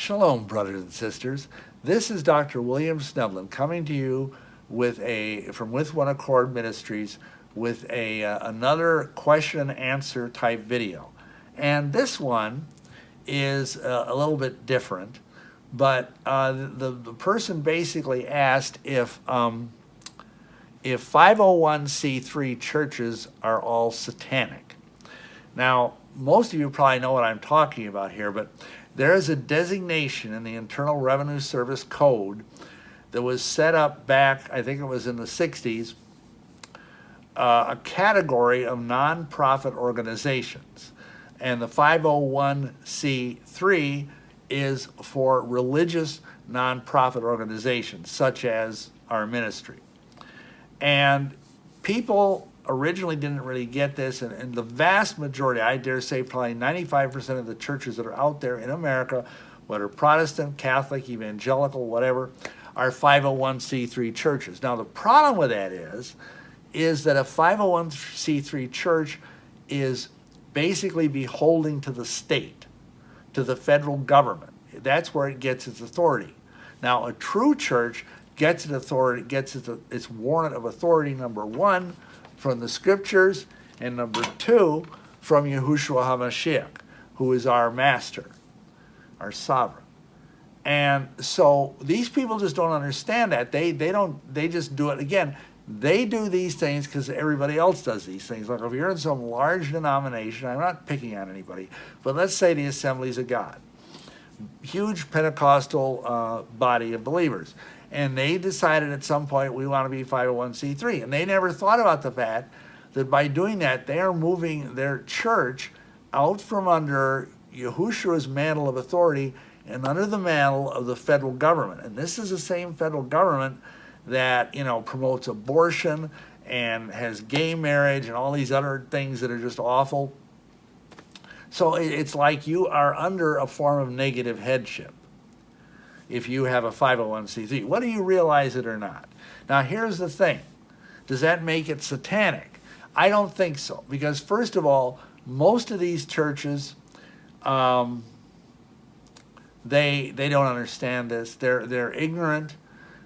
Shalom, brothers and sisters. This is Dr. William Schnoebelen coming to you from With One Accord Ministries with another question and answer type video. And this one is a little bit different, but the person basically asked if 501c3 churches are all satanic. Now, most of you probably know what I'm talking about here, but there is a designation in the Internal Revenue Service Code that was set up back, I think it was in the 60s, a category of nonprofit organizations. And the 501c3 is for religious nonprofit organizations, such as our ministry. And people originally didn't really get this, and the vast majority, I dare say probably 95% of the churches that are out there in America, whether Protestant, Catholic, evangelical, whatever, are 501c3 churches. Now the problem with that is that a 501c3 church is basically beholden to the state, to the federal government. That's where it gets its authority. Now a true church gets its authority, its warrant of authority, number one, from the scriptures, and number two, from Yahushua HaMashiach, who is our master, our sovereign. And so these people just don't understand that. They just do it. Again, they do these things because everybody else does these things. Like if you're in some large denomination, I'm not picking on anybody, but let's say the Assemblies of God, huge Pentecostal body of believers. And they decided at some point we want to be 501c3. And they never thought about the fact that by doing that, they are moving their church out from under Yahushua's mantle of authority and under the mantle of the federal government. And this is the same federal government that, promotes abortion and has gay marriage and all these other things that are just awful. So it's like you are under a form of negative headship if you have a 501c3, whether you realize it or not. Now, here's the thing. Does that make it satanic? I don't think so, because first of all, most of these churches, they don't understand this. They're ignorant.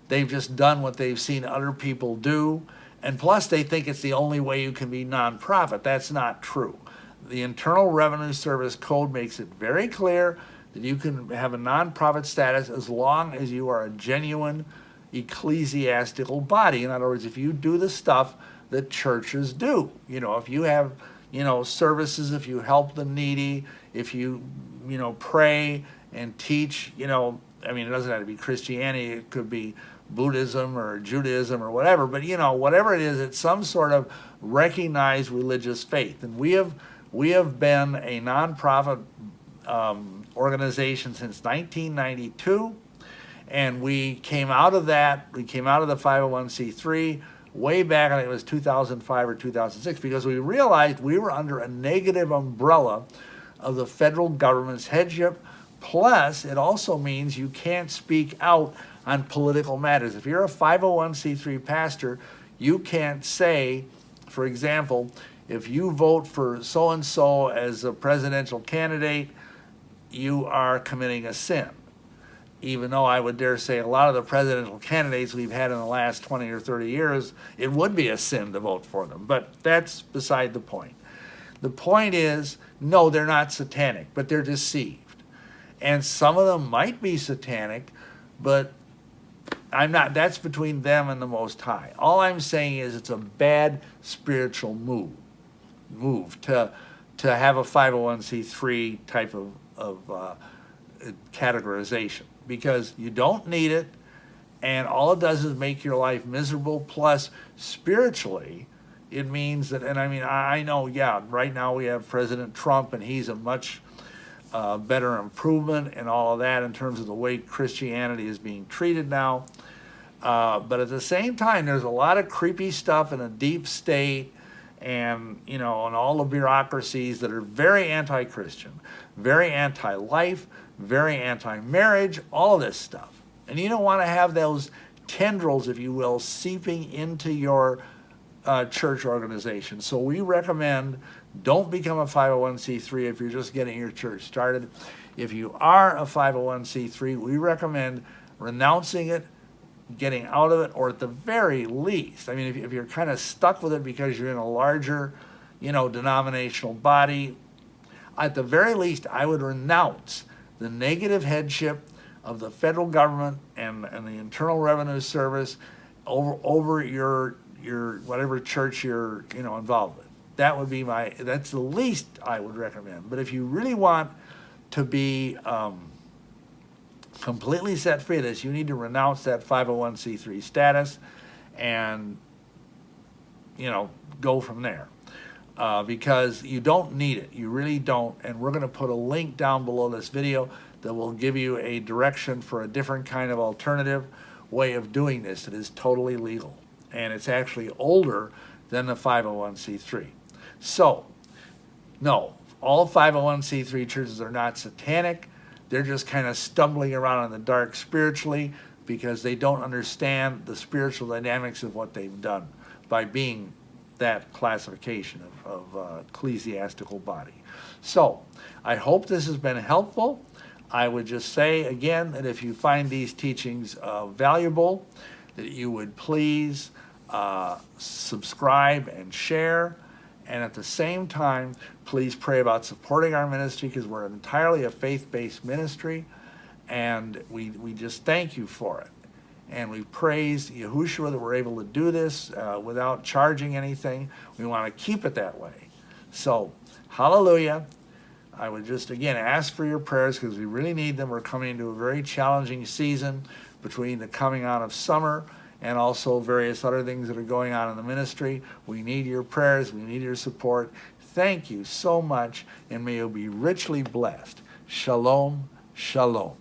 They've just done what they've seen other people do, and plus they think it's the only way you can be nonprofit. That's not true. The Internal Revenue Service Code makes it very clear that you can have a nonprofit status as long as you are a genuine ecclesiastical body. In other words, if you do the stuff that churches do, if you have, services, if you help the needy, if you, pray and teach, it doesn't have to be Christianity, it could be Buddhism or Judaism or whatever, but, whatever it is, it's some sort of recognized religious faith. And we have been a nonprofit organization since 1992, and we came out of that. We came out of the 501c3 way back, I think it was 2005 or 2006, because we realized we were under a negative umbrella of the federal government's headship. Plus, it also means you can't speak out on political matters. If you're a 501c3 pastor, you can't say, for example, if you vote for so-and-so as a presidential candidate, you are committing a sin. Even though I would dare say a lot of the presidential candidates we've had in the last 20 or 30 years, it would be a sin to vote for them. But that's beside the point. The point is, no, they're not satanic, but they're deceived. And some of them might be satanic, but that's between them and the Most High. All I'm saying is it's a bad spiritual move to have a 501c3 type of categorization, because you don't need it, and all it does is make your life miserable. Plus, spiritually, it means that, and I know, right now we have President Trump, and he's a much better improvement and all of that in terms of the way Christianity is being treated now. But at the same time, there's a lot of creepy stuff in a deep state, and and all the bureaucracies that are very anti-Christian, very anti-life, very anti-marriage, all of this stuff. And you don't want to have those tendrils, if you will, seeping into your church organization. So we recommend don't become a 501c3 if you're just getting your church started. If you are a 501c3, we recommend renouncing it, getting out of it, or at the very least, I mean, if you're kind of stuck with it because you're in a larger, denominational body, at the very least, I would renounce the negative headship of the federal government and the Internal Revenue Service over your whatever church you're involved with. That's the least I would recommend. But if you really want to be completely set free of this, you need to renounce that 501c3 status and go from there. Because you don't need it. You really don't. And we're going to put a link down below this video that will give you a direction for a different kind of alternative way of doing this that is totally legal. And it's actually older than the 501c3. So, no, all 501c3 churches are not satanic. They're just kind of stumbling around in the dark spiritually because they don't understand the spiritual dynamics of what they've done by being that classification of ecclesiastical body. So, I hope this has been helpful. I would just say again that if you find these teachings valuable, that you would please subscribe and share. And at the same time, please pray about supporting our ministry because we're entirely a faith-based ministry. And we just thank you for it. And we praise Yahushua that we're able to do this without charging anything. We want to keep it that way. So, hallelujah. I would just, again, ask for your prayers because we really need them. We're coming into a very challenging season between the coming out of summer and also various other things that are going on in the ministry. We need your prayers. We need your support. Thank you so much, and may you be richly blessed. Shalom, shalom.